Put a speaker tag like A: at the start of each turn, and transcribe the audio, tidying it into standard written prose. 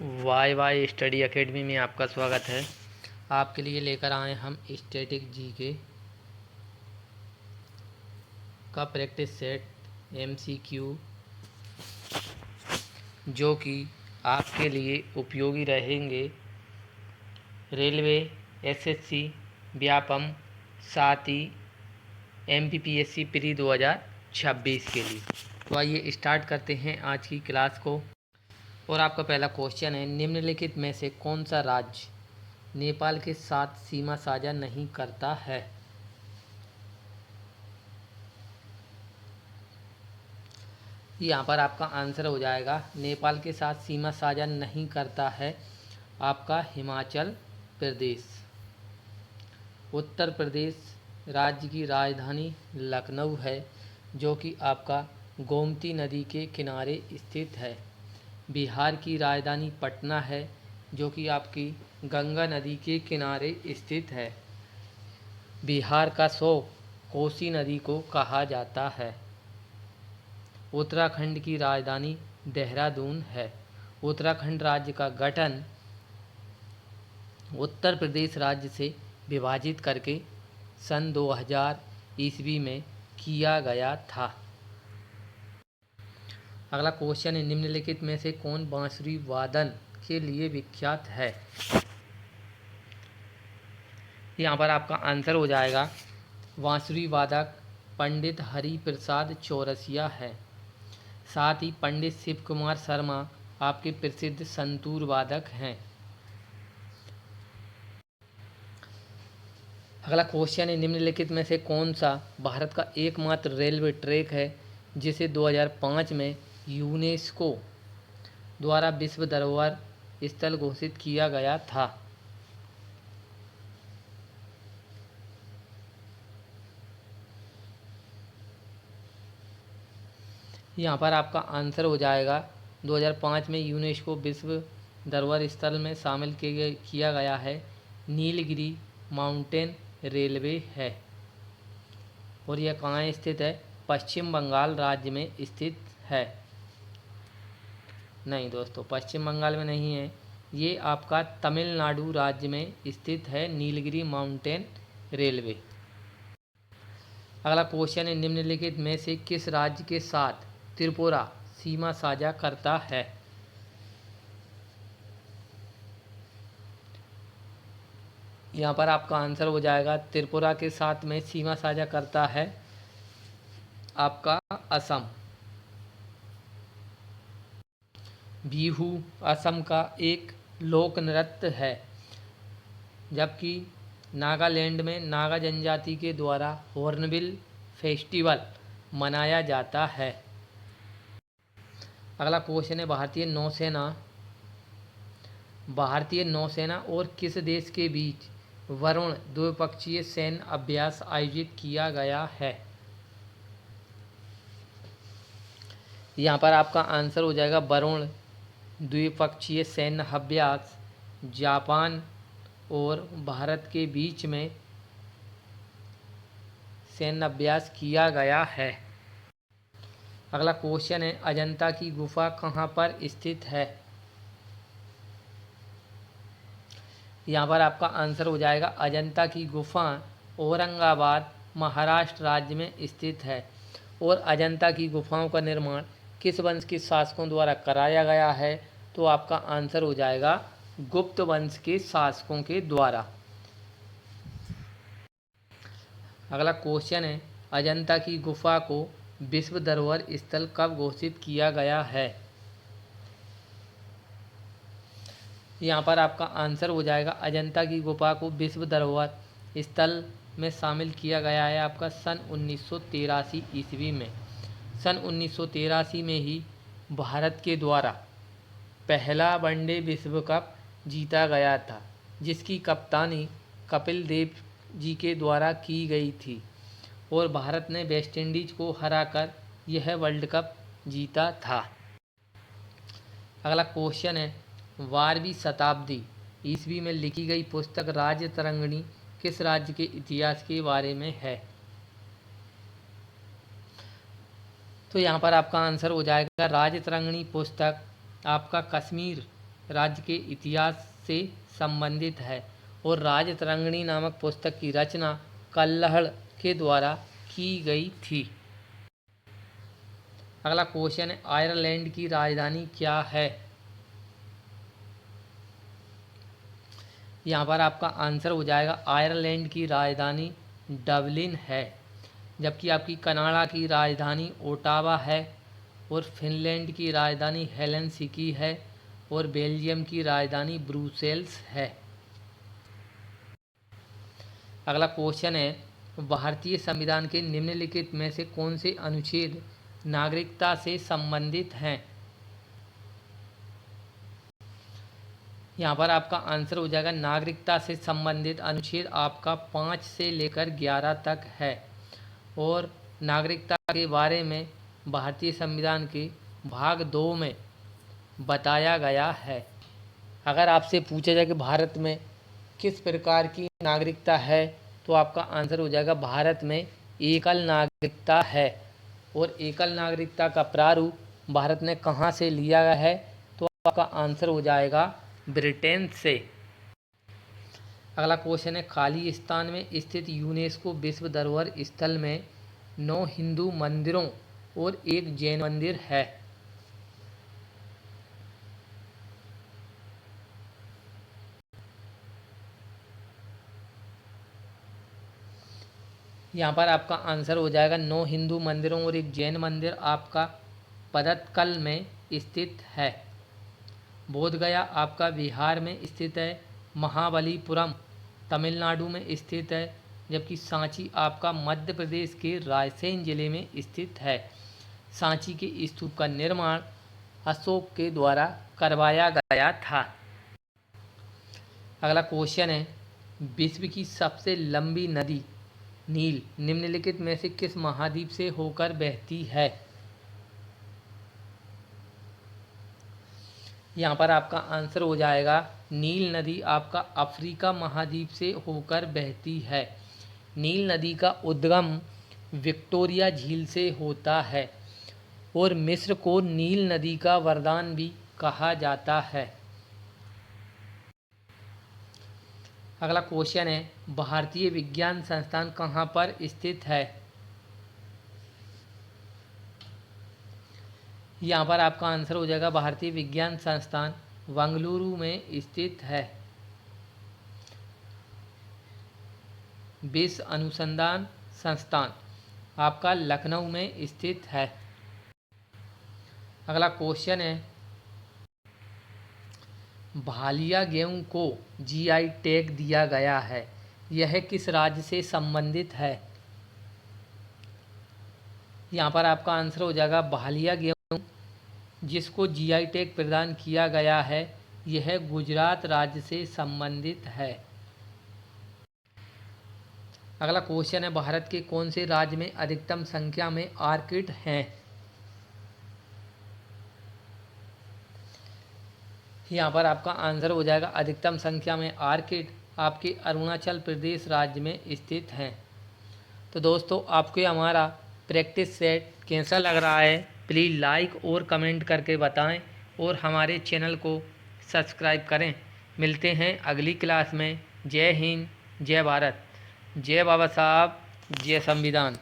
A: Y Y study academy में आपका स्वागत है। आपके लिए लेकर आए हम स्टैटिक जीके का प्रैक्टिस सेट एमसीक्यू, जो कि आपके लिए उपयोगी रहेंगे रेलवे, एसएससी, व्यापम, साथ ही एमपीपीएससी प्री 2026 के लिए। तो आइए स्टार्ट करते हैं आज की क्लास को। और आपका पहला क्वेश्चन है, निम्नलिखित में से कौन सा राज्य नेपाल के साथ सीमा साझा नहीं करता है? यहाँ पर आपका आंसर हो जाएगा, नेपाल के साथ सीमा साझा नहीं करता है आपका हिमाचल प्रदेश। उत्तर प्रदेश राज्य की राजधानी लखनऊ है, जो कि आपका गोमती नदी के किनारे स्थित है। बिहार की राजधानी पटना है, जो कि आपकी गंगा नदी के किनारे स्थित है। बिहार का शोक कोसी नदी को कहा जाता है। उत्तराखंड की राजधानी देहरादून है। उत्तराखंड राज्य का गठन उत्तर प्रदेश राज्य से विभाजित करके सन 2000 ईस्वी में किया गया था। अगला क्वेश्चन है, निम्नलिखित में से कौन बांसुरी वादन के लिए विख्यात है? यहाँ पर आपका आंसर हो जाएगा, बांसुरी वादक पंडित हरि प्रसाद चौरसिया है। साथ ही पंडित शिव कुमार शर्मा आपके प्रसिद्ध संतूर वादक हैं। अगला क्वेश्चन है, निम्नलिखित में से कौन सा भारत का एकमात्र रेलवे ट्रैक है जिसे 2005 में यूनेस्को द्वारा विश्व धरोहर स्थल घोषित किया गया था? यहाँ पर आपका आंसर हो जाएगा, 2005 में यूनेस्को विश्व धरोहर स्थल में शामिल किया गया है नीलगिरी माउंटेन रेलवे है। और यह कहाँ स्थित है? पश्चिम बंगाल राज्य में स्थित है। नहीं दोस्तों, पश्चिम बंगाल में नहीं है, ये आपका तमिलनाडु राज्य में स्थित है नीलगिरी माउंटेन रेलवे। अगला क्वेश्चन है, निम्नलिखित में से किस राज्य के साथ त्रिपुरा सीमा साझा करता है? यहाँ पर आपका आंसर हो जाएगा, त्रिपुरा के साथ में सीमा साझा करता है आपका असम। बिहू असम का एक लोक नृत्य है, जबकि नागालैंड में नागा जनजाति के द्वारा हॉर्नबिल फेस्टिवल मनाया जाता है। अगला क्वेश्चन है, भारतीय नौसेना और किस देश के बीच वरुण द्विपक्षीय सैन्य अभ्यास आयोजित किया गया है? यहाँ पर आपका आंसर हो जाएगा, वरुण द्विपक्षीय सैन्य अभ्यास जापान और भारत के बीच में सैन्य अभ्यास किया गया है। अगला क्वेश्चन है, अजंता की गुफा कहाँ पर स्थित है? यहाँ पर आपका आंसर हो जाएगा, अजंता की गुफा औरंगाबाद महाराष्ट्र राज्य में स्थित है। और अजंता की गुफाओं का निर्माण किस वंश के शासकों द्वारा कराया गया है? तो आपका आंसर हो जाएगा, गुप्त वंश के शासकों के द्वारा। अगला क्वेश्चन है, अजंता की गुफा को विश्व धरोहर स्थल कब घोषित किया गया है? यहाँ पर आपका आंसर हो जाएगा, अजंता की गुफा को विश्व धरोहर स्थल में शामिल किया गया है आपका सन 1983 ईस्वी में। सन 1983 में ही भारत के द्वारा पहला वनडे विश्व कप जीता गया था, जिसकी कप्तानी कपिल देव जी के द्वारा की गई थी। और भारत ने वेस्ट इंडीज को हराकर यह वर्ल्ड कप जीता था। अगला क्वेश्चन है, 12वीं शताब्दी ईस्वी में लिखी गई पुस्तक राज्य तरंगिणी किस राज्य के इतिहास के बारे में है? तो यहाँ पर आपका आंसर हो जाएगा, राज्य तरंगिणी पुस्तक आपका कश्मीर राज्य के इतिहास से संबंधित है और राजतरंगिणी नामक पुस्तक की रचना कल्हड़ के द्वारा की गई थी। अगला क्वेश्चन है, आयरलैंड की राजधानी क्या है? यहाँ पर आपका आंसर हो जाएगा आयरलैंड की राजधानी डबलिन है, जबकि आपकी कनाडा की राजधानी ओटावा है और फिनलैंड की राजधानी हेलसिंकी है और बेल्जियम की राजधानी ब्रुसेल्स है। अगला क्वेश्चन है, भारतीय संविधान के निम्नलिखित में से कौन से अनुच्छेद नागरिकता से संबंधित हैं? यहाँ पर आपका आंसर हो जाएगा नागरिकता से संबंधित अनुच्छेद आपका 5 से लेकर 11 तक है और नागरिकता के बारे में भारतीय संविधान के भाग 2 में बताया गया है। अगर आपसे पूछा जाए कि भारत में किस प्रकार की नागरिकता है तो आपका आंसर हो जाएगा भारत में एकल नागरिकता है और एकल नागरिकता का प्रारूप भारत ने कहाँ से लिया गया है तो आपका आंसर हो जाएगा ब्रिटेन से। अगला क्वेश्चन है, खालिस्तान में स्थित यूनेस्को विश्व धरोहर स्थल में 9 हिंदू मंदिरों और 1 जैन मंदिर है। यहाँ पर आपका आंसर हो जाएगा 9 हिंदू मंदिरों और 1 जैन मंदिर आपका पदत्कल में स्थित है। बोधगया आपका बिहार में स्थित है, महाबलीपुरम तमिलनाडु में स्थित है, जबकि सांची आपका मध्य प्रदेश के रायसेन जिले में स्थित है। सांची के स्तूप का निर्माण अशोक के द्वारा करवाया गया था। अगला क्वेश्चन है, विश्व की सबसे लंबी नदी नील निम्नलिखित में से किस महाद्वीप से होकर बहती है? यहाँ पर आपका आंसर हो जाएगा नील नदी आपका अफ्रीका महाद्वीप से होकर बहती है। नील नदी का उद्गम विक्टोरिया झील से होता है और मिस्र को नील नदी का वरदान भी कहा जाता है। अगला क्वेश्चन है, भारतीय विज्ञान संस्थान कहाँ पर स्थित है? यहाँ पर आपका आंसर हो जाएगा भारतीय विज्ञान संस्थान बेंगलुरु में स्थित है। विश्व अनुसंधान संस्थान आपका लखनऊ में स्थित है। अगला क्वेश्चन है, भालिया गेहूं को जीआई टैग दिया गया है, यह किस राज्य से संबंधित है? यहाँ पर आपका आंसर हो जाएगा भालिया गेहूं जिसको जीआई टैग प्रदान किया गया है, यह गुजरात राज्य से संबंधित है। अगला क्वेश्चन है, भारत के कौन से राज्य में अधिकतम संख्या में आर्किड हैं? यहाँ पर आपका आंसर हो जाएगा अधिकतम संख्या में आर्किड आपके अरुणाचल प्रदेश राज्य में स्थित हैं। तो दोस्तों, आपको हमारा प्रैक्टिस सेट कैसा लग रहा है प्लीज़ लाइक और कमेंट करके बताएं और हमारे चैनल को सब्सक्राइब करें। मिलते हैं अगली क्लास में। जय हिंद, जय भारत, जय बाबा साहब, जय संविधान।